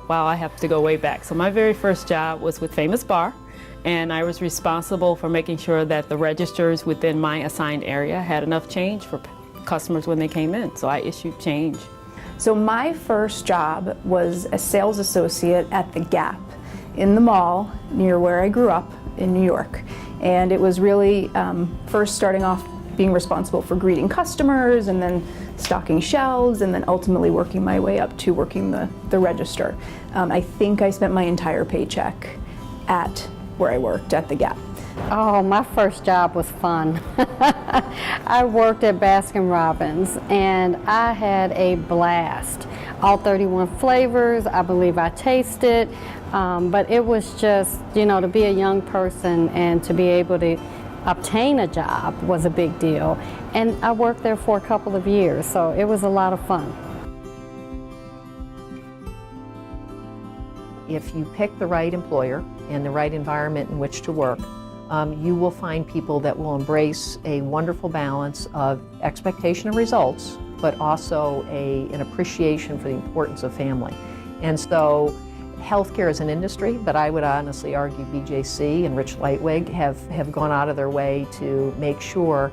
wow, I have to go way back. So my very first job was with Famous Bar, and I was responsible for making sure that the registers within my assigned area had enough change for customers when they came in. So I issued change. So my first job was a sales associate at the Gap in the mall near where I grew up in New York. And it was really first starting off being responsible for greeting customers and then stocking shelves and then ultimately working my way up to working the register. I think I spent my entire paycheck at where I worked at the Gap. Oh, my first job was fun. I worked at Baskin-Robbins and I had a blast. All 31 flavors, I believe I tasted, but it was just, you know, to be a young person and to be able to obtain a job was a big deal. And I worked there for a couple of years, so it was a lot of fun. If you pick the right employer and the right environment in which to work, you will find people that will embrace a wonderful balance of expectation of results, but also an appreciation for the importance of family. And so healthcare is an industry, but I would honestly argue BJC and Rich Lightwig have gone out of their way to make sure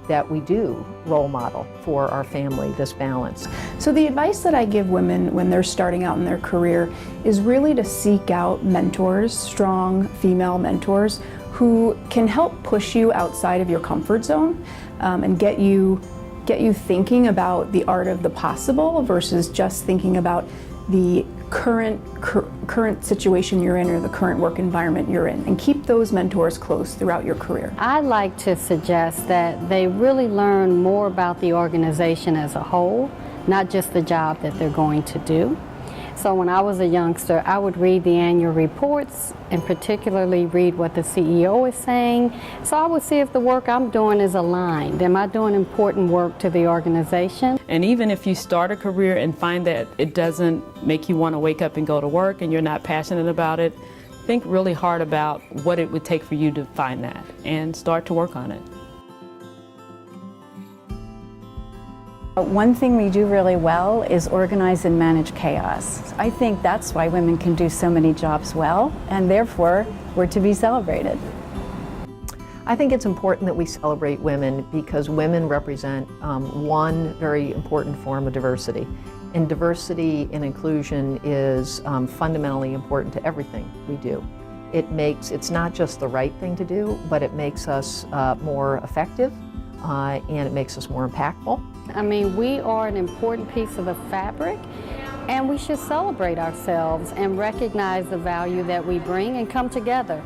that we do role model for our family this balance. So the advice that I give women when they're starting out in their career is really to seek out mentors, strong female mentors, who can help push you outside of your comfort zone and get you thinking about the art of the possible versus just thinking about the current situation you're in or the current work environment you're in, and keep those mentors close throughout your career. I like to suggest that they really learn more about the organization as a whole, not just the job that they're going to do. So when I was a youngster, I would read the annual reports and particularly read what the CEO is saying. So I would see if the work I'm doing is aligned. Am I doing important work to the organization? And even if you start a career and find that it doesn't make you want to wake up and go to work and you're not passionate about it, think really hard about what it would take for you to find that and start to work on it. One thing we do really well is organize and manage chaos. I think that's why women can do so many jobs well, and therefore we're to be celebrated. I think it's important that we celebrate women because women represent one very important form of diversity. And diversity and inclusion is fundamentally important to everything we do. It's not just the right thing to do, but it makes us more effective and it makes us more impactful. I mean, we are an important piece of the fabric, and we should celebrate ourselves and recognize the value that we bring and come together.